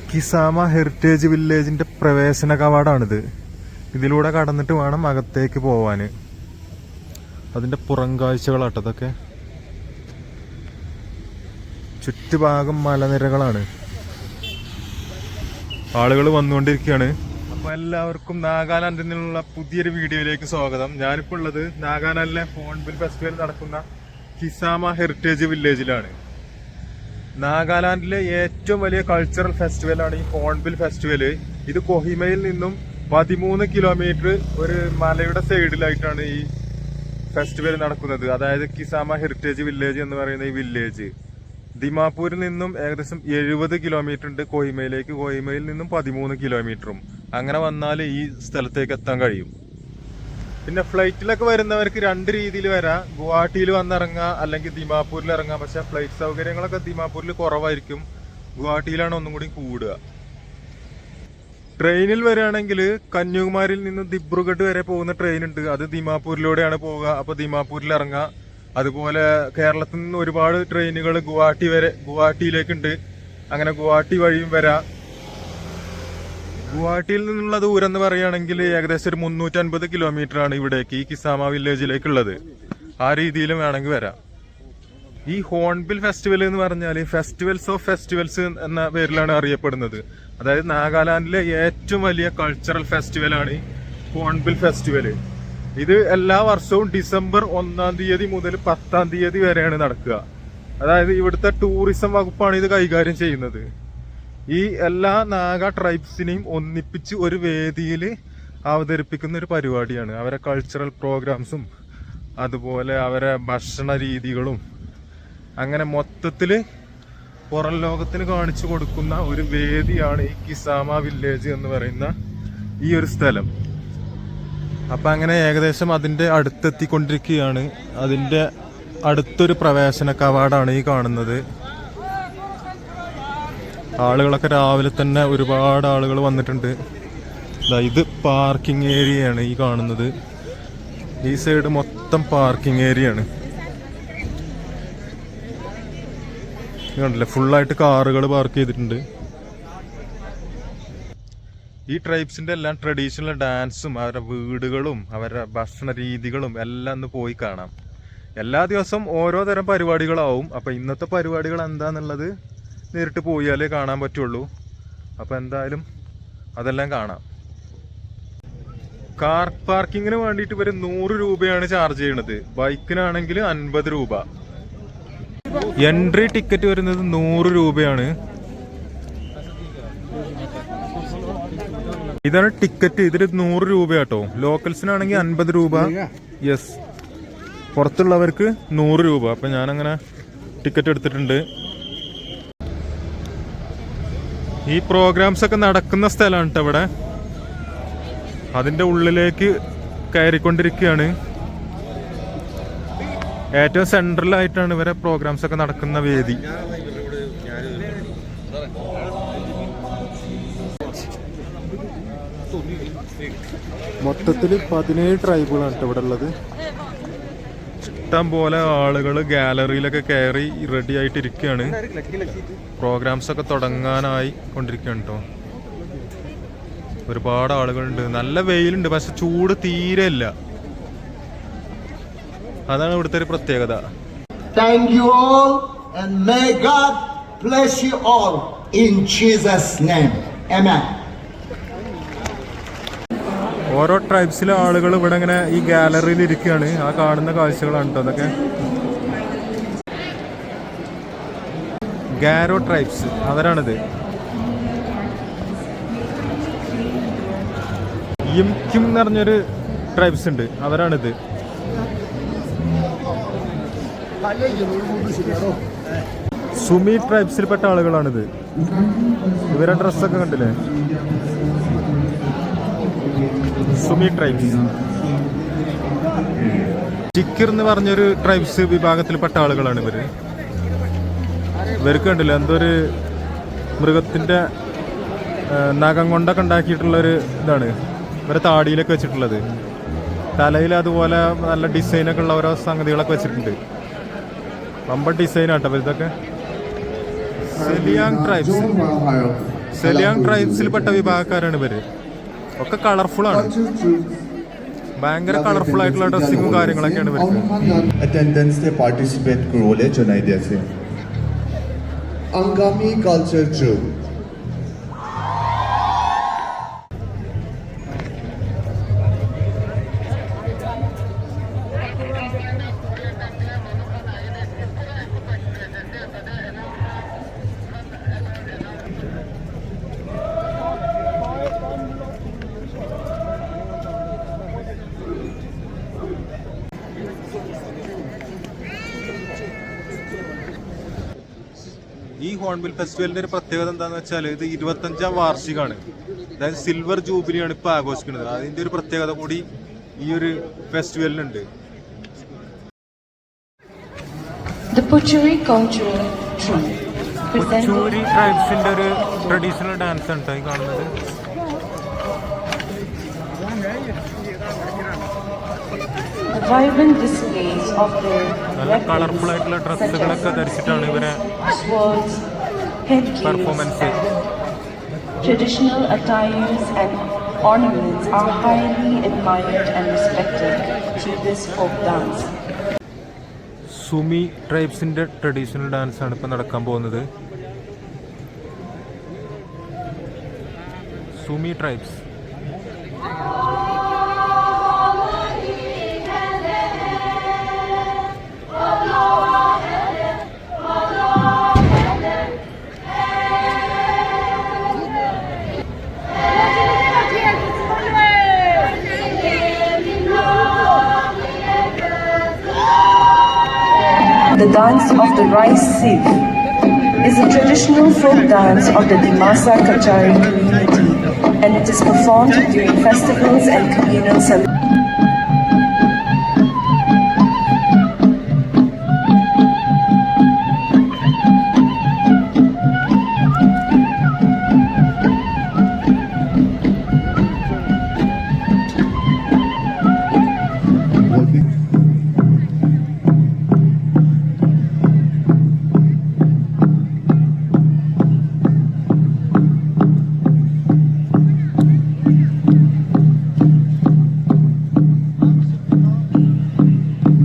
Kisama heritage വില്ലേജിന്റെ പ്രവേശന കവാടാണിത്. ഇതിലൂടെ കടന്നിട്ട് വേണം അകത്തേക്ക് പോവാന്. അതിന്റെ പുറം കാഴ്ചകളാട്ടോ ഇതൊക്കെ. ചുറ്റുഭാഗം മലനിരകളാണ്. ആളുകൾ വന്നുകൊണ്ടിരിക്കുകയാണ്. അപ്പൊ എല്ലാവർക്കും നാഗാലാൻഡിൽ നിന്നുള്ള പുതിയൊരു വീഡിയോയിലേക്ക് സ്വാഗതം. ഞാനിപ്പോ ഉള്ളത് നാഗാലാൻഡിലെ ഹോൺബിൽ ഫെസ്റ്റിവൽ നടക്കുന്ന കിസാമ ഹെറിറ്റേജ് വില്ലേജിലാണ്. നാഗാലാൻഡിലെ ഏറ്റവും വലിയ കൾച്ചറൽ ഫെസ്റ്റിവലാണ് ഈ ഹോൺബിൽ ഫെസ്റ്റിവൽ. ഇത് കൊഹിമയിൽ നിന്നും 13 കിലോമീറ്റർ ഒരു മലയുടെ സൈഡിലായിട്ടാണ് ഈ ഫെസ്റ്റിവൽ നടക്കുന്നത്. അതായത് കിസാമ ഹെറിറ്റേജ് വില്ലേജ് എന്ന് പറയുന്ന ഈ വില്ലേജ് ദിമാപൂരിൽ നിന്നും ഏകദേശം 70 കിലോമീറ്റർ ഉണ്ട് കൊഹിമയിലേക്ക്. കൊഹിമയിൽ നിന്നും 13 കിലോമീറ്ററും. അങ്ങനെ വന്നാൽ ഈ സ്ഥലത്തേക്ക് എത്താൻ കഴിയും. പിന്നെ ഫ്ലൈറ്റിലൊക്കെ വരുന്നവർക്ക് രണ്ട് രീതിയിൽ വരാം. ഗുവാഹട്ടിയിൽ വന്നിറങ്ങാം, അല്ലെങ്കിൽ ദിമാപൂരിൽ ഇറങ്ങാം. പക്ഷെ ഫ്ലൈറ്റ് സൗകര്യങ്ങളൊക്കെ ദിമാപൂരിൽ കുറവായിരിക്കും, ഗുവാഹട്ടിയിലാണ് ഒന്നും കൂടി കൂടുക. ട്രെയിനിൽ വരികയാണെങ്കിൽ കന്യാകുമാരിയിൽ നിന്ന് ദിബ്രുഗഡ് വരെ പോകുന്ന ട്രെയിൻ ഉണ്ട്. അത് ദിമാപൂരിലൂടെയാണ് പോവുക. അപ്പൊ ദിമാപൂരിൽ ഇറങ്ങാം. അതുപോലെ കേരളത്തിൽ നിന്ന് ഒരുപാട് ട്രെയിനുകൾ ഗുവാഹട്ടിയിലേക്കുണ്ട്. അങ്ങനെ ഗുവാഹട്ടി വഴിയും വരാം. ഗുവാഹട്ടിയിൽ നിന്നുള്ള ദൂരം എന്ന് പറയുകയാണെങ്കിൽ ഏകദേശം ഒരു 350 കിലോമീറ്റർ ആണ് ഇവിടേക്ക്, ഈ കിസാമ വില്ലേജിലേക്കുള്ളത്. ആ രീതിയിലും വേണമെങ്കിൽ വരാം. ഈ ഹോൺബിൽ ഫെസ്റ്റിവൽ എന്ന് പറഞ്ഞാൽ ഫെസ്റ്റിവൽസ് ഓഫ് ഫെസ്റ്റിവൽസ് എന്ന പേരിലാണ് അറിയപ്പെടുന്നത്. അതായത് നാഗാലാൻഡിലെ ഏറ്റവും വലിയ കൾച്ചറൽ ഫെസ്റ്റിവലാണ് ഈ ഹോൺബിൽ ഫെസ്റ്റിവൽ. ഇത് എല്ലാ വർഷവും ഡിസംബർ 1-ാം തീയതി മുതൽ 10-ാം തീയതി വരെയാണ് നടക്കുക. അതായത് ഇവിടുത്തെ ടൂറിസം വകുപ്പാണ് ഇത് കൈകാര്യം ചെയ്യുന്നത്. ഈ എല്ലാ നാഗ ട്രൈബ്സിനെയും ഒന്നിപ്പിച്ച് ഒരു വേദിയിൽ അവതരിപ്പിക്കുന്ന ഒരു പരിപാടിയാണ്. അവരെ കൾച്ചറൽ പ്രോഗ്രാംസും അതുപോലെ അവരെ ഭക്ഷണ രീതികളും അങ്ങനെ മൊത്തത്തിൽ പുറം ലോകത്തിന് കാണിച്ചു കൊടുക്കുന്ന ഒരു വേദിയാണ് ഈ കിസാമ വില്ലേജ് എന്ന് പറയുന്ന ഈ ഒരു സ്ഥലം. അപ്പം അങ്ങനെ ഏകദേശം അതിൻ്റെ അടുത്തെത്തിക്കൊണ്ടിരിക്കുകയാണ്. അതിൻ്റെ അടുത്തൊരു പ്രവേശന കവാടാണ് ഈ കാണുന്നത്. ആളുകളൊക്കെ രാവിലെ തന്നെ ഒരുപാട് ആളുകൾ വന്നിട്ടുണ്ട്. ഇത് പാർക്കിംഗ് ഏരിയയാണ് ഈ കാണുന്നത്. ഈ സൈഡ് മൊത്തം പാർക്കിംഗ് ഏരിയയാണ്. കണ്ടില്ലേ, ഫുള്ളായിട്ട് കാറുകൾ പാർക്ക് ചെയ്തിട്ടുണ്ട്. ഈ ട്രൈബ്സിന്റെ എല്ലാം ട്രഡീഷണൽ ഡാൻസും അവരുടെ വീടുകളും അവരുടെ ഭക്ഷണ രീതികളും എല്ലാം ഒന്ന് പോയി കാണാം. എല്ലാ ദിവസവും ഓരോ തരം പരിപാടികളാവും. അപ്പൊ ഇന്നത്തെ പരിപാടികൾ എന്താന്നുള്ളത് നേരിട്ട് പോയാലേ കാണാൻ പറ്റുള്ളൂ. അപ്പൊ എന്തായാലും അതെല്ലാം കാണാം. കാർ പാർക്കിങ്ങിന് വേണ്ടിയിട്ട് ഇവര് 100 രൂപയാണ് ചാർജ് ചെയ്യണത്. ബൈക്കിനാണെങ്കിൽ 50 രൂപ. എൻട്രി ടിക്കറ്റ് വരുന്നത് 100 രൂപയാണ്. ഇതാണ് ടിക്കറ്റ്. ഇതിൽ 100 രൂപയാട്ടോ. ലോക്കൽസിനാണെങ്കിൽ 50 രൂപ. യെസ്, പുറത്തുള്ളവർക്ക് 100 രൂപ. അപ്പൊ ഞാനങ്ങനെ ടിക്കറ്റ് എടുത്തിട്ടുണ്ട്. ഈ പ്രോഗ്രാംസ് ഒക്കെ നടക്കുന്ന സ്ഥലമാണ് കേട്ടോ ഇവിടെ. അതിന്റെ ഉള്ളിലേക്ക് കയറിക്കൊണ്ടിരിക്കുകയാണ്. ഏറ്റവും സെൻട്രലായിട്ടാണ് ഇവരെ പ്രോഗ്രാംസ് ഒക്കെ നടക്കുന്ന വേദി. മൊത്തത്തിൽ 17 ട്രൈബുകളാണ് കേട്ടോ ഇവിടെ ഉള്ളത്. ഇഷ്ടം പോലെ ആളുകൾ ഗാലറിയിലൊക്കെ കയറി റെഡി ആയിട്ടിരിക്കുകയാണ്. പ്രോഗ്രാംസ് ഒക്കെ തുടങ്ങാനായി കൊണ്ടിരിക്കുകയാണ് കേട്ടോ. ഒരുപാട് ആളുകളുണ്ട്. നല്ല വെയിലുണ്ട്, പക്ഷെ ചൂട് തീരെ ഇല്ല. അതാണ് ഇവിടുത്തെ ഒരു പ്രത്യേകത. Thank you all and may God bless you all in Jesus name. Amen. ഓരോ ട്രൈബ്സിലെ ആളുകൾ ഇവിടെ ഇങ്ങനെ ഈ ഗാലറിയിൽ ഇരിക്കുകയാണ്. ആ കാണുന്ന കാഴ്ചകളാണ് കേട്ടോ അതൊക്കെ. ഗാരോ ട്രൈബ്സ് അവരാണിത്. യിംക്യും എന്ന് പറഞ്ഞൊരു ട്രൈബ്സ് ഉണ്ട്, അവരാണിത്. സുമി ട്രൈബ്സിൽപ്പെട്ട ആളുകളാണിത്. ഇവരെ ഡ്രസ്സൊക്കെ കണ്ടില്ലേ, സുമി ട്രൈബ്സ്. ചിക്കിർ എന്ന് പറഞ്ഞൊരു ട്രൈബ്സ് വിഭാഗത്തിൽപ്പെട്ട ആളുകളാണ് ഇവര്. ഇവർക്ക് കണ്ടില്ല എന്തോ ഒരു മൃഗത്തിന്റെ നഖം കൊണ്ടൊക്കെ ഉണ്ടാക്കിയിട്ടുള്ളൊരു ഇതാണ് ഇവരെ താടിയിലൊക്കെ വെച്ചിട്ടുള്ളത്. തലയിൽ അതുപോലെ നല്ല ഡിസൈനൊക്കെ ഉള്ള ഓരോ സംഗതികളൊക്കെ വെച്ചിട്ടുണ്ട്. വമ്പൻ ഡിസൈനാട്ടോ ഇതൊക്കെ. സെലിയാങ് ട്രൈബ്സ്. സെലിയാങ് ട്രൈബ്സിൽപ്പെട്ട വിഭാഗക്കാരാണ് ഇവര്. ഒക്കെ കളർഫുൾ ആണ്, ഭയങ്കര കളർഫുൾ ആയിട്ടുള്ള ഡ്രസ്സിങ്ങും കാര്യങ്ങളൊക്കെയാണ് ഇവർക്ക്. अटेंडेंस से पार्टिसिपेट करोले चुनाई जैसे अंगामी कल्चर ट्रूप ഈ ഹോൺബിൽ ഫെസ്റ്റിവലിന്റെ ഒരു പ്രത്യേകത എന്താന്ന് വെച്ചാൽ ഇത് 25ാം വാർഷികമാണ്. അതായത് സിൽവർ ജൂബിലിയാണ് ഇപ്പൊ ആഘോഷിക്കുന്നത്. അതിന്റെ ഒരു പ്രത്യേകത കൂടി ഈ ഒരു ഫെസ്റ്റിവലിനുണ്ട്. പുച്ചൂരി ട്രൈബ്സിന്റെ ഒരു ട്രഡീഷണൽ ഡാൻസ് ആണ് ഈ കാണുന്നത്. നല്ല കളർഫുൾ ആയിട്ടുള്ള ഡ്രസ്സുകളൊക്കെ ധരിച്ചിട്ടാണ് ഇവരെ performance. Traditional attires and ornaments are highly admired and respected through this folk dance. Sumi ട്രൈബ്സിന്റെ ട്രഡീഷണൽ ഡാൻസ് ആണ് ഇപ്പൊ നടക്കാൻ പോകുന്നത്. Sumi tribes. The dance of the rice sieve is a traditional folk dance of the Dimasa Kachari community, and it is performed during festivals and communal celebrations.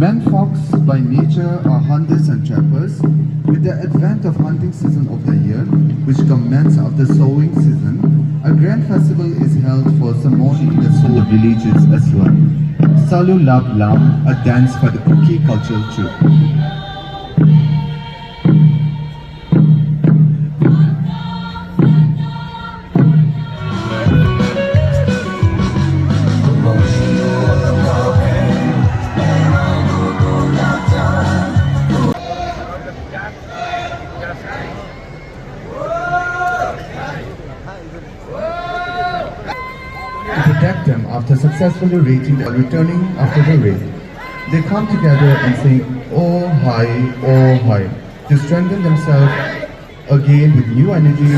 Men folks by nature are hunters and trappers. With the advent of hunting season of the year, which commences after sowing season, a grand festival is held for ceremony in the soul villages as well. Salu Lab Lam, a dance for the Kuki cultural troupe. To protect them after successfully raiding or returning after the raid, they come together and sing "Oh Hi" to strengthen themselves again with new energy.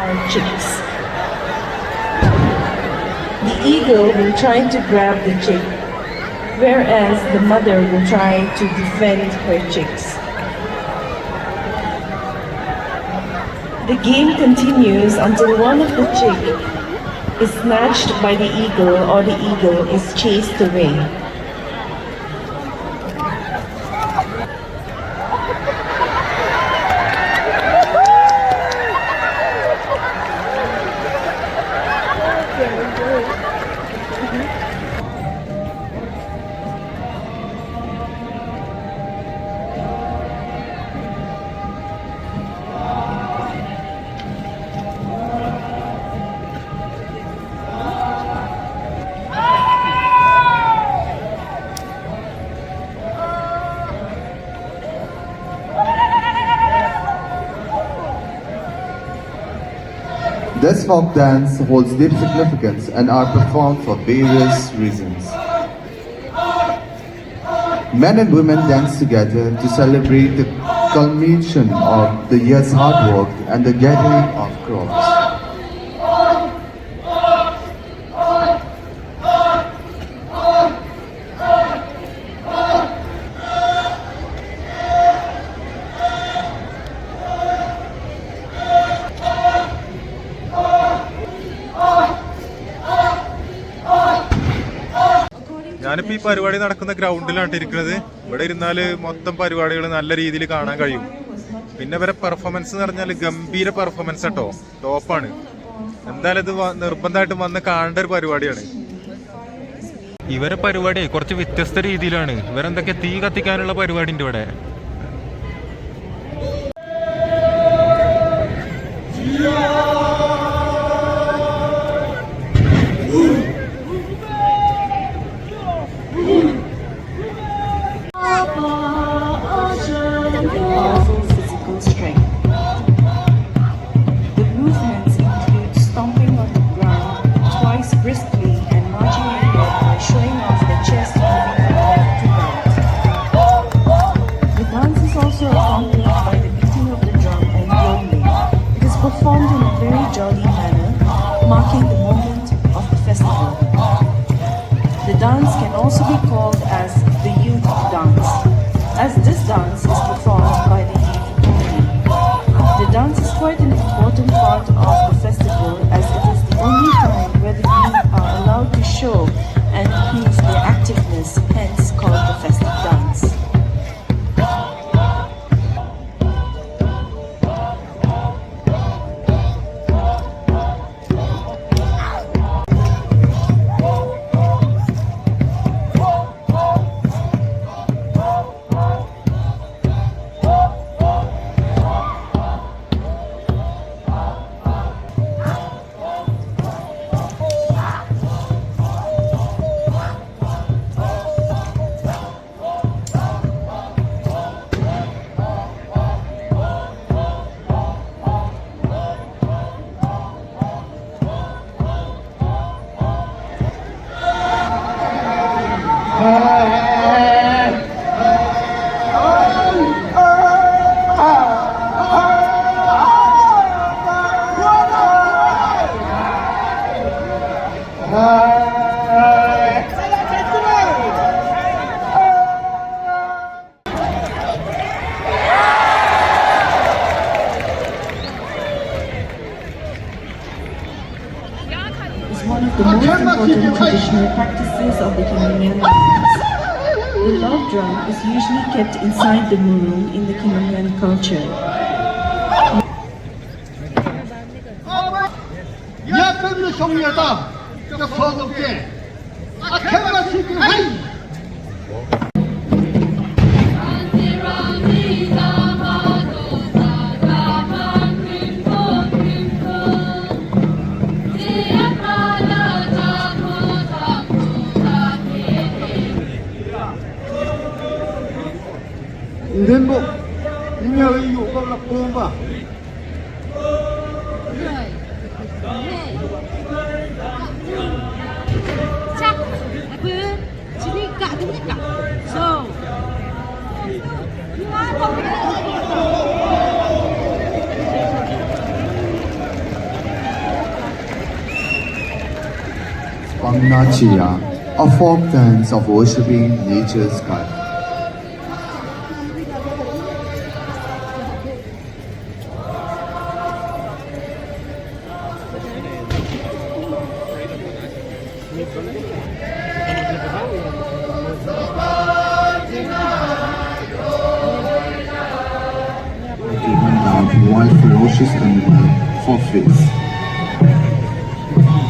Are chicks. The eagle will try to grab the chick, whereas the mother will try to defend her chicks. The game continues until one of the chick is snatched by the eagle or the eagle is chased away. This folk dance holds deep significance and are performed for various reasons. Men and women dance together to celebrate the culmination of the year's hard work and the gathering of crops. ഞാനിപ്പോ ഈ പരിപാടി നടക്കുന്ന ഗ്രൗണ്ടിലാണ് ഇരിക്കുന്നത്. ഇവിടെ ഇരുന്നാല് മൊത്തം പരിപാടികൾ നല്ല രീതിയിൽ കാണാൻ കഴിയും. പിന്നെ ഇവരെ പെർഫോമൻസ് എന്ന് പറഞ്ഞാൽ ഗംഭീര പെർഫോമൻസ് കേട്ടോ, ടോപ്പാണ്. എന്തായാലും ഇത് നിർബന്ധമായിട്ടും വന്ന് കാണേണ്ട ഒരു പരിപാടിയാണ്. ഇവരെ പരിപാടി കുറച്ച് വ്യത്യസ്ത രീതിയിലാണ്. ഇവരെന്തൊക്കെ തീ കത്തിക്കാനുള്ള പരിപാടി ഉണ്ട് ഇവിടെ. Powerful physical strength. The movements include stomping on the ground twice briskly and marching ahead by showing off the chest moving from left to right. The dance is also accompanied by the beating of the drum and yodeling. It is performed in a very jolly manner, marking the moment of the festival. The dance can also be called as the youth dance, as this dance is performed by the youth only. The dance is quite an important part of the festival, as it is the only time where the youth are allowed to show and prove their activeness, hence called the festive dance. Is one of the most important traditional practices of the Kinamanian dance. The love drum is usually kept inside the murung in the Kinamanian culture. 예쁜 송이다 저 서럽게 아케바라 시키 하이 인생복 인명의 요법을 보험바 chắc apa sini kak tu kak so Pangnachiya, a folk dance of worshipping nature's god. To hunt down one ferocious animal for fish.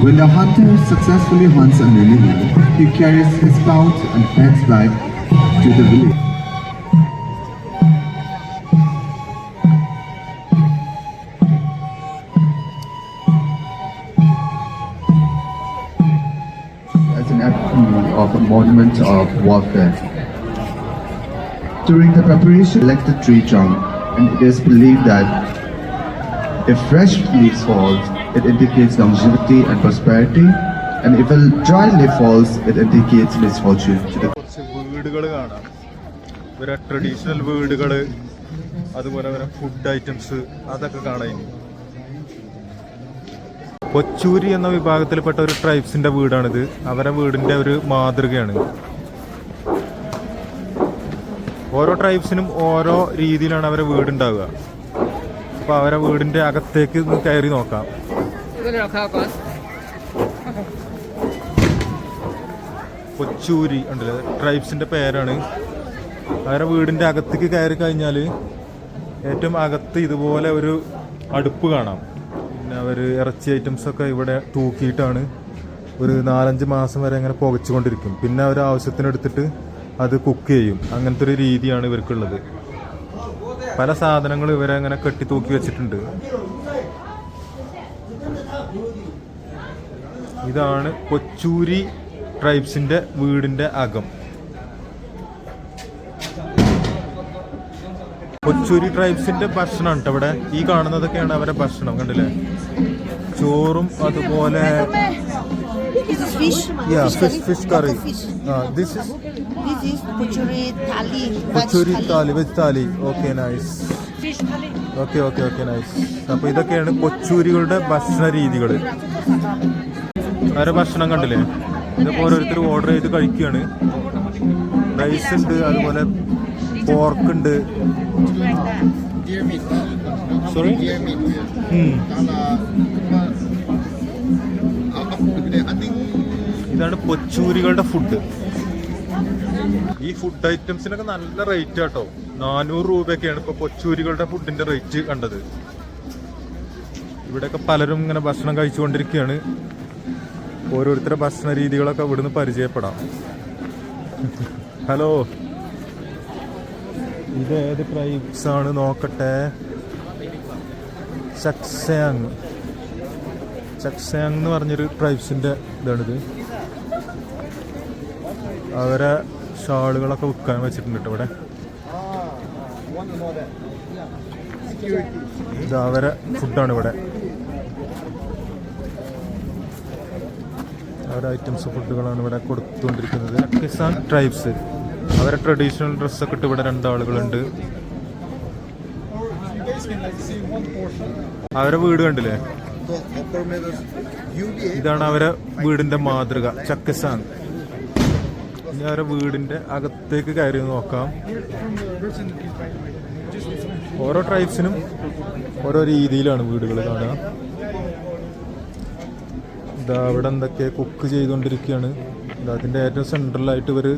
When the hunter successfully hunts an animal, he carries his pouch and heads back to the village. As an act of a monument of warfare. During the preparation, select the tree trunk, and it is believed that if fresh leaves fall, it indicates longevity and prosperity, and if a dry leaf falls, it indicates misfortune to the കുറച്ച് വീടുകൾ കാണാം. ഇവരെ traditional വീടുകൾ, അതുപോലെ ഇവരെ food items അതൊക്കെ കാണാൻ. കൊച്ചൂരി എന്ന വിഭാഗത്തിൽപ്പെട്ട ഒരു ട്രൈബ്സിന്റെ വീടാണിത്. അവരെ വീടിന്റെ ഒരു മാതൃകയാണ്. ഓരോ ട്രൈബ്സിനും ഓരോ രീതിയിലാണ് അവരെ വീടുണ്ടാവുക. അപ്പൊ അവരെ വീടിന്റെ അകത്തേക്ക് കയറി നോക്കാം. കൊച്ചൂരി ഉണ്ടല്ലോ, ട്രൈബ്സിന്റെ പേരാണ്. അവരെ വീടിന്റെ അകത്തേക്ക് കയറി കഴിഞ്ഞാൽ ഏറ്റവും അകത്ത് ഇതുപോലെ ഒരു അടുപ്പ് കാണാം. പിന്നെ അവർ ഇറച്ചി ഐറ്റംസ് ഒക്കെ ഇവിടെ തൂക്കിയിട്ടാണ് ഒരു 4-5 മാസം വരെ അങ്ങനെ പുകച്ചുകൊണ്ടിരിക്കും. പിന്നെ അവർ ആവശ്യത്തിനെടുത്തിട്ട് അത് കുക്ക് ചെയ്യും. അങ്ങനത്തെ ഒരു രീതിയാണ് ഇവർക്കുള്ളത്. പല സാധനങ്ങളും ഇവരെ അങ്ങനെ കെട്ടി തൂക്കി വെച്ചിട്ടുണ്ട്. ഇതാണ് കൊച്ചൂരി ട്രൈബ്സിന്റെ വീടിന്റെ അകം. കൊച്ചൂരി ട്രൈബ്സിന്റെ ഭക്ഷണം കേട്ടോ ഇവിടെ. ഈ കാണുന്നതൊക്കെയാണ് അവരുടെ ഭക്ഷണം, കണ്ടില്ലേ? ചോറും അതുപോലെ This is fish. Fish curry. Fish. This is This is puchuri thali. കൊച്ചൂരി താലി, വെജ് താലി. Okay, nice. Okay nice. അപ്പൊ ഇതൊക്കെയാണ് കൊച്ചൂരികളുടെ ഭക്ഷണ രീതികൾ. അവരുടെ ഭക്ഷണം കണ്ടില്ലേ? ഇതൊക്കെ ഓരോരുത്തർ ഓർഡർ ചെയ്ത് കഴിക്കുകയാണ്. റൈസ് ഉണ്ട്, അതുപോലെ പോർക്ക് ഉണ്ട്. സോറി, ഇതാണ് കൊച്ചൂരികളുടെ ഫുഡ്. ഈ ഫുഡ് ഐറ്റംസിനൊക്കെ നല്ല റേറ്റ് ആട്ടോ. 400 രൂപയൊക്കെയാണ് ഇപ്പൊ കൊച്ചൂരികളുടെ ഫുഡിന്റെ റേറ്റ് കണ്ടത്. ഇവിടെയൊക്കെ പലരും ഇങ്ങനെ ഭക്ഷണം കഴിച്ചുകൊണ്ടിരിക്കുകയാണ്. ഓരോരുത്തരുടെ ഭക്ഷണ രീതികളൊക്കെ ഇവിടുന്ന് പരിചയപ്പെടാം. ഹലോ, ഇത് ഏത് ട്രൈബ്സ് ആണ് നോക്കട്ടെ. ചക്സയാങ് എന്ന് പറഞ്ഞൊരു ട്രൈബ്സിന്റെ ഇതാണിത്. അവരെ ഷാളുകളൊക്കെ വിൽക്കാൻ വെച്ചിട്ടുണ്ട് കേട്ടോ ഇവിടെ. ഇത് അവരെ ഫുഡാണ് ഇവിടെ. അവരുടെ ഐറ്റംസ് ഫുഡുകളാണ് ഇവിടെ കൊടുത്തുകൊണ്ടിരിക്കുന്നത്. കിസാൻ ട്രൈബ്സ് അവരെ ട്രഡീഷണൽ ഡ്രസ്സൊക്കെ ഇട്ട് ഇവിടെ 2 ആളുകളുണ്ട്. അവരെ വീട് കണ്ടില്ലേ? ഇതാണ് അവരെ വീടിന്റെ മാതൃക, ചക്കസാൻ. ഇനി അവരെ വീടിന്റെ അകത്തേക്ക് കയറി നോക്കാം. ഓരോ ട്രൈബ്സിനും ഓരോ രീതിയിലാണ് വീടുകൾ കാണുക. ഇതാ അവിടെ എന്തൊക്കെ കുക്ക് ചെയ്തുകൊണ്ടിരിക്കുകയാണ്. അതിന്റെ ഏറ്റവും സെൻട്രലായിട്ട് ഇവര്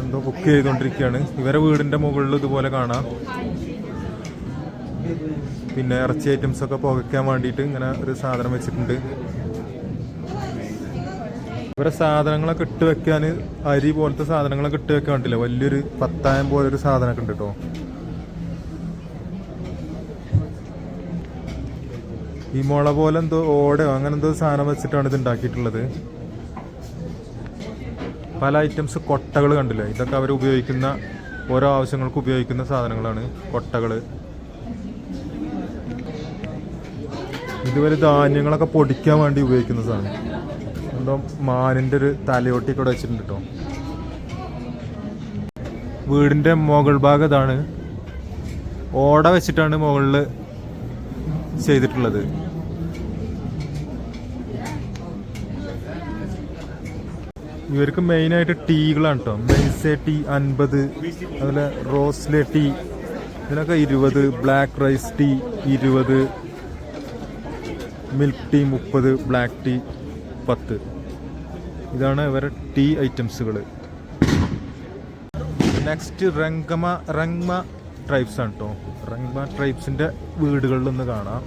എന്തോ കുക്ക് ചെയ്തുകൊണ്ടിരിക്കുകയാണ്. ഇവരെ വീടിന്റെ മുകളിൽ ഇതുപോലെ കാണാം. പിന്നെ ഇറച്ചി ഐറ്റംസ് ഒക്കെ പുകയ്ക്കാൻ വേണ്ടിയിട്ട് ഇങ്ങനെ ഒരു സാധനം വെച്ചിട്ടുണ്ട്. ഇവരെ സാധനങ്ങളൊക്കെ ഇട്ട് വെക്കാൻ അരി പോലത്തെ സാധനങ്ങളൊക്കെ ഇട്ട് വെക്കാൻ വേണ്ടില്ല, വലിയൊരു പത്തായം പോലൊരു സാധനമൊക്കെ ഉണ്ട് കേട്ടോ. ഈ മുള പോലെ എന്തോ ഓടയോ അങ്ങനെ എന്തോ സാധനം വെച്ചിട്ടാണ് ഇത് ഉണ്ടാക്കിയിട്ടുള്ളത്. പല ഐറ്റംസ് കൊട്ടകൾ കണ്ടില്ലേ? ഇതൊക്കെ അവർ ഉപയോഗിക്കുന്ന ഓരോ ആവശ്യങ്ങൾക്ക് ഉപയോഗിക്കുന്ന സാധനങ്ങളാണ് കൊട്ടകൾ. ഇതുവരെ ധാന്യങ്ങളൊക്കെ പൊടിക്കാൻ വേണ്ടി ഉപയോഗിക്കുന്ന സാധനം. എന്തോ മാനിന്റെ ഒരു തലയോട്ടി കൂടെ വെച്ചിട്ടുണ്ട് കേട്ടോ. വീടിന്റെ മുകൾ ഭാഗം ഇതാണ്. ഓട വെച്ചിട്ടാണ് മുകളിൽ ചെയ്തിട്ടുള്ളത്. ഇവർക്ക് മെയിനായിട്ട് ടീകളാണ് കേട്ടോ. മെയ്സെ ടീ 50, അതുപോലെ റോസ്ലെ ടീ ഇതിനൊക്കെ 20, black rice tea 20, milk tea 30, black tea 10. ഇതാണ് ഇവരുടെ ടീ ഐറ്റംസുകൾ. നെക്സ്റ്റ് റങ്മ ട്രൈബ്സ് ആണ് കേട്ടോ. റങ്മ ട്രൈബ്സിന്റെ വീടുകളിലൊന്ന് കാണാം.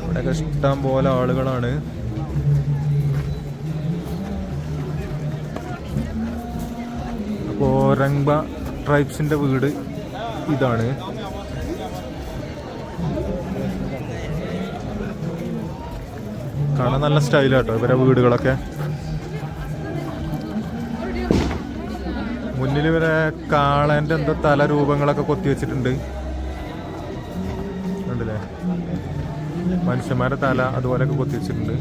ഇവിടെയൊക്കെ ഇഷ്ടം പോലെ ആളുകളാണ്. അപ്പോൾ റങ്മ ട്രൈബ്സിന്റെ വീട് ഇതാണ്. കാണാൻ നല്ല സ്റ്റൈലാട്ടോ ഇവരെ വീടുകളൊക്കെ. മുന്നിൽ ഇവരെ കാളേന്റെ എന്തോ തല രൂപങ്ങളൊക്കെ കൊത്തി വെച്ചിട്ടുണ്ട് കണ്ടില്ലേ? മനുഷ്യന്മാരുടെ തല അതുപോലെയൊക്കെ കൊത്തി വെച്ചിട്ടുണ്ട്.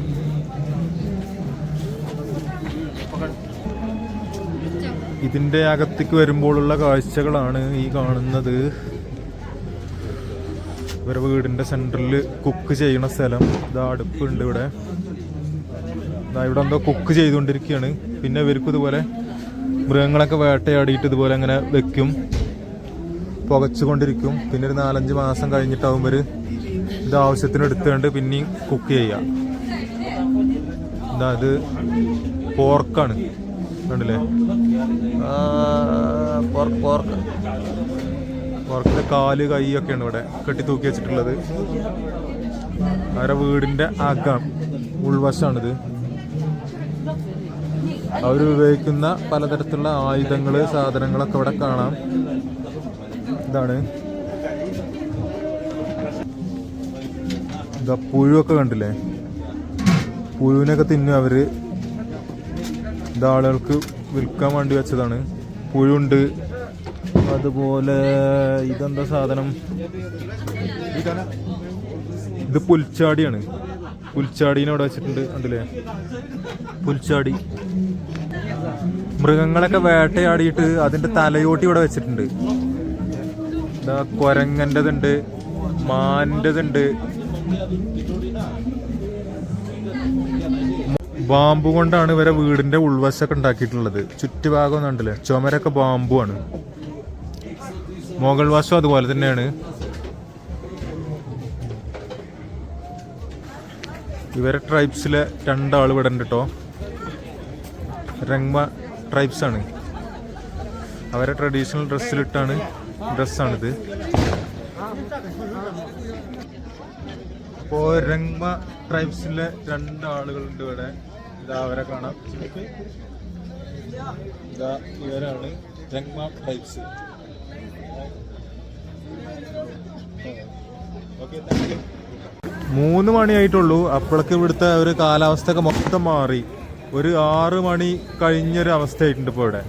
ഇതിന്റെ അകത്തേക്ക് വരുമ്പോഴുള്ള കാഴ്ചകളാണ് ഈ കാണുന്നത്. ഇവരെ വീടിന്റെ സെന്ററിൽ കുക്ക് ചെയ്യുന്ന സ്ഥലം. ഇതാ അടുപ്പുണ്ട് ഇവിടെ. ഇവിടെ എന്തോ കുക്ക് ചെയ്തുകൊണ്ടിരിക്കുകയാണ്. പിന്നെ ഇവർക്കും ഇതുപോലെ മൃഗങ്ങളൊക്കെ വേട്ടയാടിയിട്ട് ഇതുപോലെ അങ്ങനെ വെക്കും, പുകച്ചുകൊണ്ടിരിക്കും. പിന്നെ ഒരു 4-5 മാസം കഴിഞ്ഞിട്ടാവുമ്പോൾ ഇത് ആവശ്യത്തിന് എടുത്തുകൊണ്ട് പിന്നെയും കുക്ക് ചെയ്യാം. ഇത് പോർക്കാണ്, കണ്ടില്ലേ? പോർക്കിന്റെ കാല് കൈയൊക്കെയാണ് ഇവിടെ കെട്ടി തൂക്കി വെച്ചിട്ടുള്ളത്. അവരുടെ വീടിന്റെ അകം ഉൾവശമാണിത്. അവർ ഉപയോഗിക്കുന്ന പലതരത്തിലുള്ള ആയുധങ്ങള്, സാധനങ്ങളൊക്കെ ഇവിടെ കാണാം. ഇതാണ് ഇതാ പുഴുവൊക്കെ കണ്ടില്ലേ? പുഴുവിനൊക്കെ തിന്നും അവര്. ഇത് ആളുകൾക്ക് വിൽക്കാൻ വേണ്ടി വെച്ചതാണ്. പുഴുണ്ട്. അതുപോലെ ഇതെന്താ സാധനം? ഇത് പുൽച്ചാടിയാണ്. പുൽച്ചാടീനെ ഇവിടെ വെച്ചിട്ടുണ്ട്, കണ്ടില്ലേ? പുൽച്ചാടി. മൃഗങ്ങളൊക്കെ വേട്ടയാടിയിട്ട് അതിന്റെ തലയോട്ടി ഇവിടെ വെച്ചിട്ടുണ്ട്. ഇതാ കൊരങ്ങൻ്റെതുണ്ട്, മാനിൻ്റെതുണ്ട്. ബാമ്പു കൊണ്ടാണ് ഇവരെ വീടിന്റെ ഉൾവശമൊക്കെ ഉണ്ടാക്കിയിട്ടുള്ളത്. ചുറ്റുഭാഗം കണ്ടില്ലേ? ചുമരൊക്കെ ബാമ്പു ആണ്. മുകൾ വശം അതുപോലെ തന്നെയാണ്. ഇവരെ ട്രൈബ്സിലെ 2 ആൾ ഇവിടെ ഉണ്ട് കേട്ടോ. രംഗ്മ ട്രൈബ്സ് ആണ്. അവരെ ട്രഡീഷണൽ ഡ്രസ്സാണിത്. അപ്പോൾ രംഗ്മ ട്രൈബ്സിലെ 2 ആളുകളുണ്ട് ഇവിടെ. ഇതാ അവരെ കാണാം. ഇതാ ഇവരാണ് രംഗ്മ ട്രൈബ്സ്. Okay, thank U. 3 മണിയായിട്ടുള്ളൂ. അപ്പോഴൊക്കെ ഇവിടുത്തെ ഒരു കാലാവസ്ഥ ഒക്കെ മൊത്തം മാറി. ഒരു 6 മണി കഴിഞ്ഞൊരു അവസ്ഥയായിട്ടുണ്ട് ഇപ്പോൾ ഇവിടെ.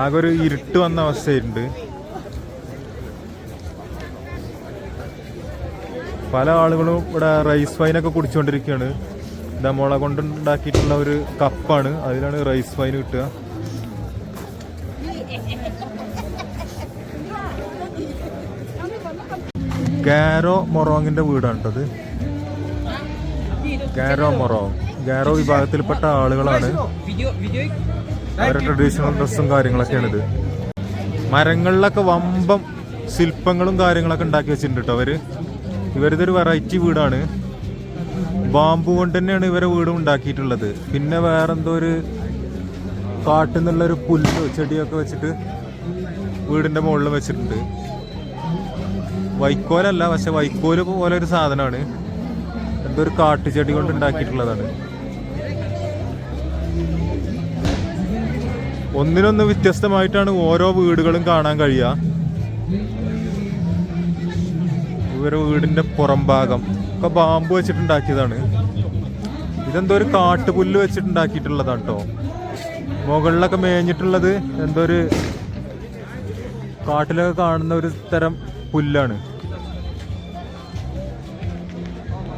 ആകെ ഒരു ഇരുട്ട് വന്ന അവസ്ഥയായിട്ടുണ്ട്. പല ആളുകളും ഇവിടെ റൈസ് വൈനൊക്കെ കുടിച്ചുകൊണ്ടിരിക്കുകയാണ്. ഇതാ മുള കൊണ്ടുണ്ടാക്കിയിട്ടുള്ള ഒരു കപ്പാണ്, അതിലാണ് റൈസ് വൈൻ കിട്ടുക. ഗാരോ മൊറോങ്ങിന്റെ വീടാണ് കേട്ടത്. ഗാരോ വിഭാഗത്തിൽപ്പെട്ട ആളുകളാണ്. അവരുടെ ട്രഡീഷണൽ ഡ്രസ്സും കാര്യങ്ങളൊക്കെയാണിത്. മരങ്ങളിലൊക്കെ വമ്പം ശില്പങ്ങളും കാര്യങ്ങളൊക്കെ ഉണ്ടാക്കി വെച്ചിട്ടുണ്ട് കേട്ടോ അവര്. ഇവരിതൊരു വെറൈറ്റി വീടാണ്. ബാമ്പു കൊണ്ട് തന്നെയാണ് ഇവരെ വീടും ഉണ്ടാക്കിയിട്ടുള്ളത്. പിന്നെ വേറെന്തോ ഒരു കാട്ടിൽ നിന്നുള്ളൊരു പുല്ല് ചെടിയൊക്കെ വെച്ചിട്ട് വീടിന്റെ മുകളിൽ വെച്ചിട്ടുണ്ട്. വൈക്കോലല്ല, പക്ഷെ വൈക്കോല് പോലെ ഒരു സാധനമാണ്. എന്തോ ഒരു കാട്ടുചെടി കൊണ്ട് ഉണ്ടാക്കിയിട്ടുള്ളതാണ്. ഒന്നിനൊന്ന് വ്യത്യസ്തമായിട്ടാണ് ഓരോ വീടുകളും കാണാൻ കഴിയുക. ഇവരെ വീടിന്റെ പുറം ഭാഗം ഒക്കെ ബാമ്പു വെച്ചിട്ടുണ്ടാക്കിയതാണ്. ഇതെന്തോ ഒരു കാട്ടുപുല്ല് വെച്ചിട്ടുണ്ടാക്കിയിട്ടുള്ളതാണ് കേട്ടോ. മുകളിലൊക്കെ മേഞ്ഞിട്ടുള്ളത് എന്തോ ഒരു കാട്ടിലൊക്കെ കാണുന്ന ഒരു തരം പുല്ലാണ്.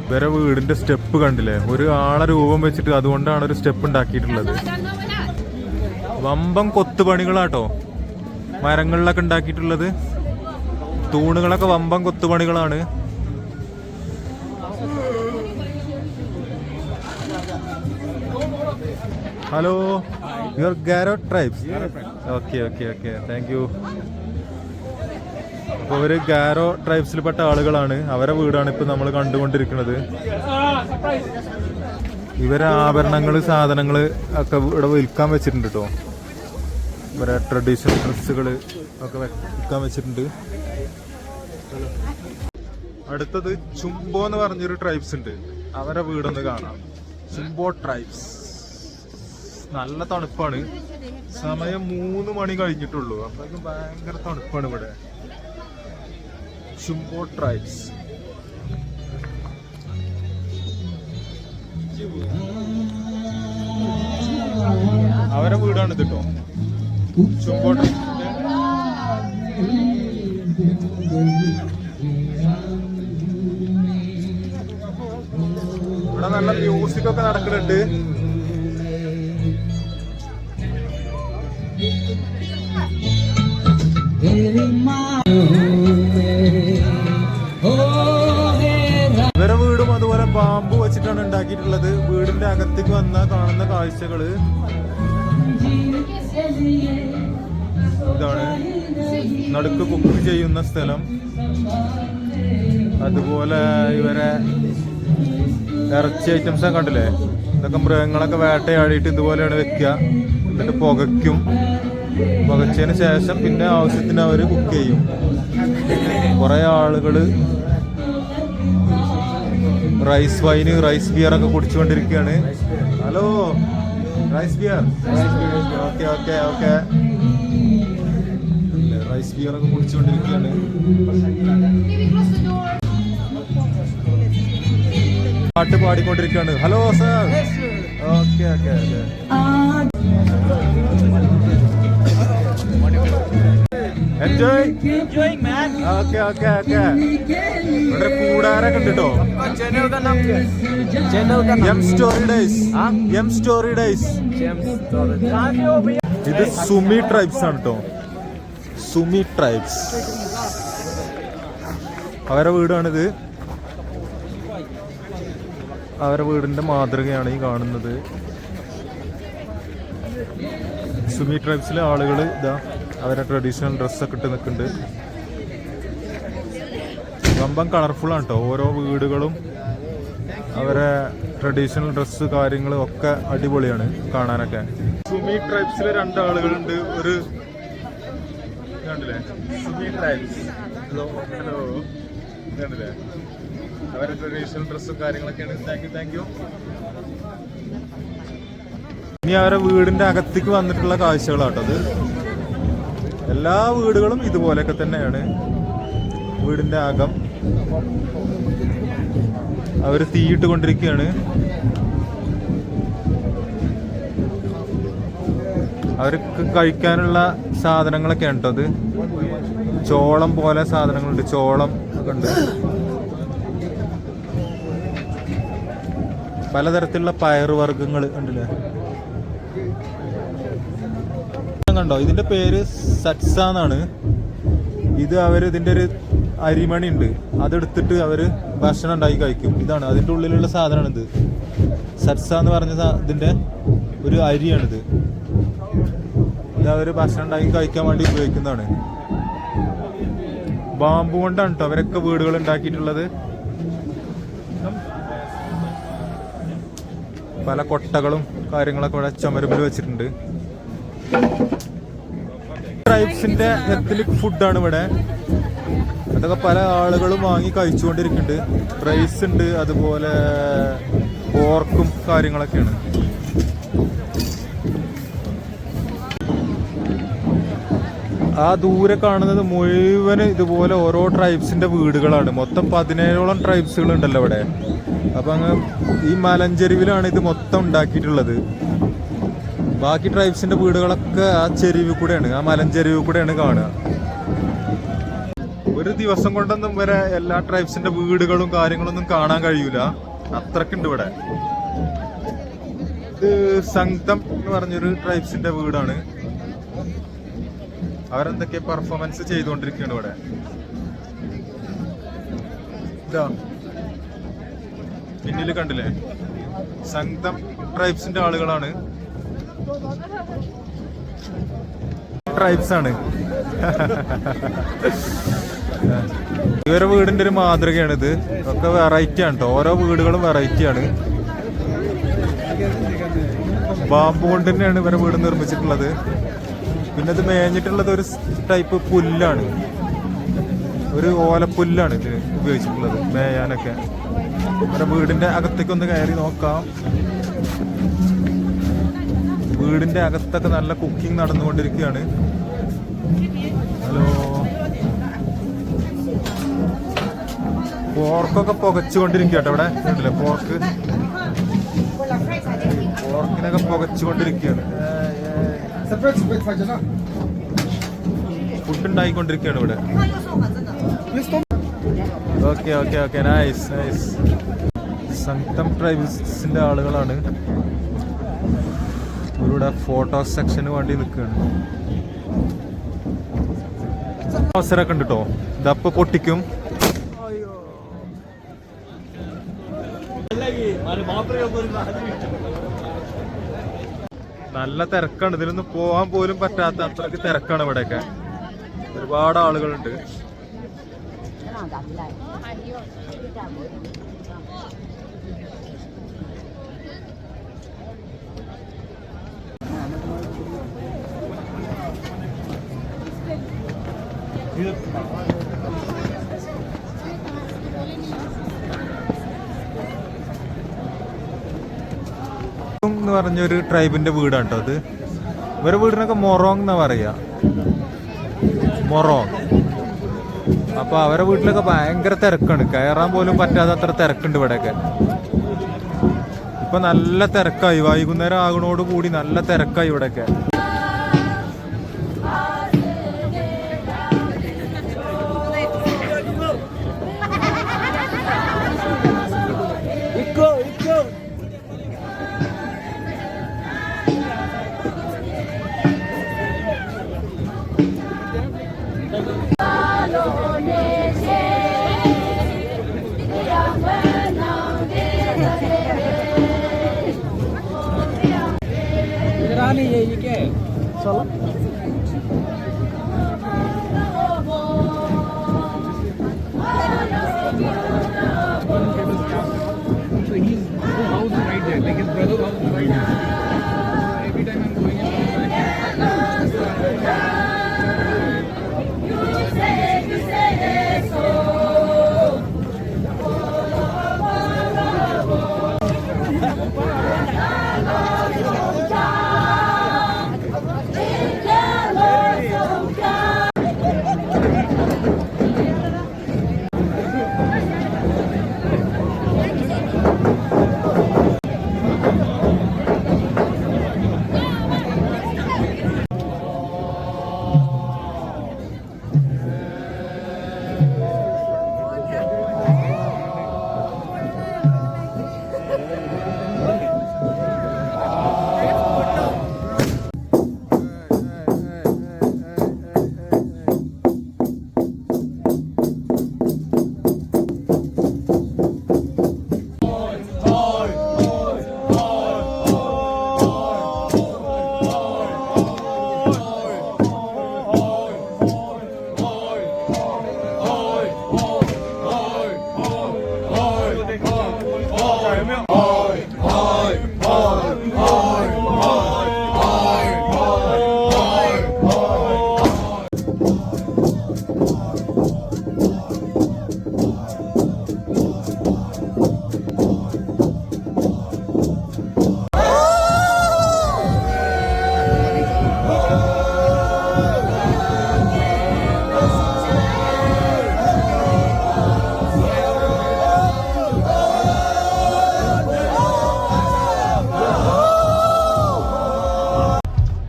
ഇവരെ വീടിന്റെ സ്റ്റെപ്പ് കണ്ടില്ലേ? ഒരു ആളെ രൂപം വെച്ചിട്ട് അതുകൊണ്ടാണ് ഒരു സ്റ്റെപ്പ് ഉണ്ടാക്കിയിട്ടുള്ളത്. വമ്പം കൊത്തുപണികളാട്ടോ മരങ്ങളിലൊക്കെ ഉണ്ടാക്കിയിട്ടുള്ളത്. തൂണുകളൊക്കെ വമ്പം കൊത്തുപണികളാണ്. Hello, your Garo tribes? Okay, thank you. അപ്പോൾ ഇവര് ഗാരോ ട്രൈബ്സിൽപ്പെട്ട ആളുകളാണ്. അവരെ വീടാണ് ഇപ്പൊ നമ്മൾ കണ്ടുകൊണ്ടിരിക്കുന്നത്. ഇവരെ ആഭരണങ്ങള്, സാധനങ്ങള് ഒക്കെ ഇവിടെ വിൽക്കാൻ വെച്ചിട്ടുണ്ട് കേട്ടോ. ഇവരെ ട്രഡീഷണൽ ഡ്രസ്സുകള് ഒക്കെ വിൽക്കാൻ വെച്ചിട്ടുണ്ട്. അടുത്തത് ചുംബോ എന്ന് പറഞ്ഞൊരു ട്രൈബ്സ് ഉണ്ട്. അവരെ വീടൊന്ന് കാണാം. ചുംബോ ട്രൈബ്സ്. നല്ല തണുപ്പാണ്. സമയം 3 മണി കഴിഞ്ഞിട്ടുള്ളൂ. അപ്പോഴേക്കും ഭയങ്കര തണുപ്പാണ് ഇവിടെ. ചുംബോ ട്രൈബ്സ്. അവരെ വീടാണ് ഇത് കേട്ടോ. ചുംബോ ട്രൈബ്സിന്റെ. ഇവിടെ നല്ല മ്യൂസിക് ഒക്കെ നടക്കുന്നുണ്ട്. ഇവരെ വീടും അതുപോലെ ബാമ്പു വെച്ചിട്ടാണ് ഉണ്ടാക്കിയിട്ടുള്ളത്. വീടിന്റെ അകത്തേക്ക് വന്ന കാണുന്ന കാഴ്ചകള് ഇതാണ്. നടുക്ക് കുക്ക് ചെയ്യുന്ന സ്ഥലം. അതുപോലെ ഇവരെ ഇറച്ചി ഐറ്റംസ് കണ്ടില്ലേ, ഇതൊക്കെ മൃഗങ്ങളൊക്കെ വേട്ടയാടിയിട്ട് ഇതുപോലെയാണ് വെക്കുക. എന്നിട്ട് പുകയ്ക്കും. പുകച്ചതിന് ശേഷം പിന്നെ ആവശ്യത്തിന് അവർ കുക്ക് ചെയ്യും. കുറെ ആളുകൾ റൈസ് വൈന്, റൈസ് ബിയർ ഒക്കെ കുടിച്ചുകൊണ്ടിരിക്കുകയാണ്. Hello, rice beer. Okay okay okay, rice beer ഒക്കെ കുടിച്ചുകൊണ്ടിരിക്കുകയാണ്. പാട്ട് പാടിക്കൊണ്ടിരിക്കുകയാണ്. Hello sir. Okay okay okay. Enjoy. Okay okay okay. ഇവിടെ കൂടാരൊക്കെ ഉണ്ട് കേട്ടോ. M story days. M story days. ഇത് സുമി ട്രൈബ്സ് ആണ് കേട്ടോ. സുമി ട്രൈബ്സ് അവരെ വീടാണിത്. അവരെ വീടിന്റെ മാതൃകയാണ് ഈ കാണുന്നത്. സുമി ട്രൈബ്സിലെ ആളുകൾ ഇതാ അവരെ ട്രഡീഷണൽ ഡ്രസ്സൊക്കെ ഇട്ട് നിൽക്കുന്നുണ്ട്. വമ്പം കളർഫുള്ളാണ് കേട്ടോ. ഓരോ വീടുകളും അവരെ ട്രഡീഷണൽ ഡ്രസ്സ് കാര്യങ്ങളും ഒക്കെ അടിപൊളിയാണ് കാണാനൊക്കെ. സുമി ട്രൈബ്സിലെ രണ്ടാളുകളുണ്ട്. ഒരു കണ്ടില്ലേ, സുമി ട്രൈബ്സ്. ഹലോ ഹലോ, കണ്ടില്ലേ അവരെ ട്രഡീഷണൽ ഡ്രസ്സും കാര്യങ്ങളൊക്കെയാണ്. Thank you. ഇനി അവരെ വീടിന്റെ അകത്തേക്ക് വന്നിട്ടുള്ള കാഴ്ചകളാട്ടോ അത്. എല്ലാ വീടുകളും ഇതുപോലെയൊക്കെ തന്നെയാണ്. വീടിന്റെ അകം അവർ തീയിട്ട് കൊണ്ടിരിക്കുകയാണ്. അവർക്ക് കഴിക്കാനുള്ള സാധനങ്ങളൊക്കെയാണ് കേട്ടോ അത്. ചോളം പോലെ സാധനങ്ങളുണ്ട്. ചോളം ഒക്കെ ഉണ്ട്. പലതരത്തിലുള്ള പയറുവർഗ്ഗങ്ങൾ ഉണ്ടല്ലേ. കണ്ടോ, ഇതിന്റെ പേര് സറ്റ്സ എന്നാണ്. ഇത് അവര് ഇതിന്റെ ഒരു അരിമണി ഉണ്ട്, അതെടുത്തിട്ട് അവര് ഭക്ഷണം ഉണ്ടാക്കി കഴിക്കും. ഇതാണ് അതിന്റെ ഉള്ളിലുള്ള സാധനമാണ് ഇത്. സറ്റ്സ എന്ന് പറഞ്ഞ ഇതിന്റെ ഒരു അരിയാണിത്. ഇത് അവര് ഭക്ഷണം ഉണ്ടാക്കി കഴിക്കാൻ വേണ്ടി ഉപയോഗിക്കുന്നതാണ്. ബാമ്പു കൊണ്ടാണ് കേട്ടോ അവരൊക്കെ വീടുകൾ ഉണ്ടാക്കിയിട്ടുള്ളത്. പല കൊട്ടകളും കാര്യങ്ങളൊക്കെ ഇവിടെ ചുമരുമ്പിൽ വെച്ചിട്ടുണ്ട്. ട്രൈബ്സിന്റെ എത്നിക് ഫുഡാണ് ഇവിടെ. അതൊക്കെ പല ആളുകളും വാങ്ങി കഴിച്ചുകൊണ്ടിരിക്കുന്നുണ്ട്. റൈസ് ഉണ്ട്, അതുപോലെ പോർക്കും കാര്യങ്ങളൊക്കെയാണ്. ആ ദൂരെ കാണുന്നത് മുഴുവന് ഇതുപോലെ ഓരോ ട്രൈബ്സിന്റെ വീടുകളാണ്. മൊത്തം 17ഓളം ട്രൈബ്സുകൾ ഉണ്ടല്ലോ ഇവിടെ. അപ്പൊ അങ്ങ് ഈ മലഞ്ചെരിവിലാണ് ഇത് മൊത്തം ഉണ്ടാക്കിയിട്ടുള്ളത്. ബാക്കി ട്രൈബ്സിന്റെ വീടുകളൊക്കെ ആ ചെരുവിൽ കൂടെയാണ്, ആ മലഞ്ചെരുവിൽ കൂടെയാണ് കാണുക. ഒരു ദിവസം കൊണ്ടൊന്നും വരെ എല്ലാ ട്രൈബ്സിന്റെ വീടുകളും കാര്യങ്ങളൊന്നും കാണാൻ കഴിയൂല, അത്രക്കുണ്ട് ഇവിടെ. ഇത് സംഗ്തം എന്ന് പറഞ്ഞൊരു ട്രൈബ്സിന്റെ വീടാണ്. അവരെന്തൊക്കെ പെർഫോമൻസ് ചെയ്തുകൊണ്ടിരിക്കുകയാണ് ഇവിടെ. ഇതാ പിന്നില് കണ്ടില്ലേ, സംഗ്തം ട്രൈബ്സിന്റെ ആളുകളാണ്. ട്രൈബ്സ് ആണ്. ഇവരുടെ വീടിന്റെ ഒരു മാതൃകയാണിത്. ഒക്കെ വെറൈറ്റി ആണ് കേട്ടോ. ഓരോ വീടുകളും വെറൈറ്റി ആണ്. ബാമ്പു കൊണ്ട് തന്നെയാണ് ഇവരുടെ വീട് നിർമ്മിച്ചിട്ടുള്ളത്. പിന്നെ ഇത് മേഞ്ഞിട്ടുള്ളത് ഒരു ടൈപ്പ് പുല്ലാണ്, ഒരു ഓലപ്പുല്ലാണ് ഇതിന് ഉപയോഗിച്ചിട്ടുള്ളത് മേയാനൊക്കെ. ഇവരുടെ വീടിന്റെ അകത്തേക്കൊന്ന് കയറി നോക്കാം. വീടിന്റെ അകത്തൊക്കെ നല്ല കുക്കിംഗ് നടന്നുകൊണ്ടിരിക്കുകയാണ്. ഹലോ, പോർക്കൊക്കെ പുകച്ചുകൊണ്ടിരിക്കുക കേട്ടോ ഇവിടെ. കണ്ടില്ലേ പോർക്കിനൊക്കെ പുകച്ചുകൊണ്ടിരിക്കുകയാണ്. ഫുഡ് ഉണ്ടായിക്കൊണ്ടിരിക്കുകയാണ് ഇവിടെ. Okay okay okay, nice nice. Sangtam ട്രൈബ്സിന്റെ ആളുകളാണ്. ഇവിടെ ഫോട്ടോ സെക്ഷന് വേണ്ടി നിൽക്കുകയാണ്. അവസരമൊക്കെ ഉണ്ട് കേട്ടോ. ഇതപ്പൊ പൊട്ടിക്കും. നല്ല തിരക്കാണ്. ഇതിലൊന്നും പോകാൻ പോലും പറ്റാത്ത അത്രയ്ക്ക് തിരക്കാണ് ഇവിടെയൊക്കെ. ഒരുപാട് ആളുകളുണ്ട്. എന്ന് പറഞ്ഞൊരു ട്രൈബിന്റെ വീടാണ് കേട്ടോ അത്. ഇവരുടെ വീടിനൊക്കെ മൊറോങ് എന്നാ പറയാ, മൊറോങ്. അപ്പൊ അവരുടെ വീട്ടിലൊക്കെ ഭയങ്കര തിരക്കാണ്, കയറാൻ പോലും പറ്റാതെ അത്ര തിരക്കുണ്ട് ഇവിടെയൊക്കെ. ഇപ്പൊ നല്ല തിരക്കായി, വൈകുന്നേരം ആകണോട് കൂടി നല്ല തിരക്കായി ഇവിടെയൊക്കെ.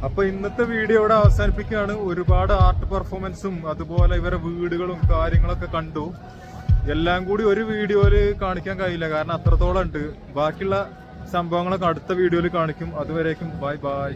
അപ്പൊ ഇന്നത്തെ വീഡിയോ ഇവിടെ അവസാനിപ്പിക്കുകയാണ്. ഒരുപാട് ആർട്ട് പെർഫോമൻസും അതുപോലെ ഇവരെ വീടുകളും കാര്യങ്ങളൊക്കെ കണ്ടു. എല്ലാം കൂടി ഒരു വീഡിയോയില് കാണിക്കാൻ കഴിയില്ല, കാരണം അത്രത്തോളം ഉണ്ട്. ബാക്കിയുള്ള സംഭവങ്ങളൊക്കെ അടുത്ത വീഡിയോയിൽ കാണിക്കും. അതുവരേക്കും ബൈ ബൈ.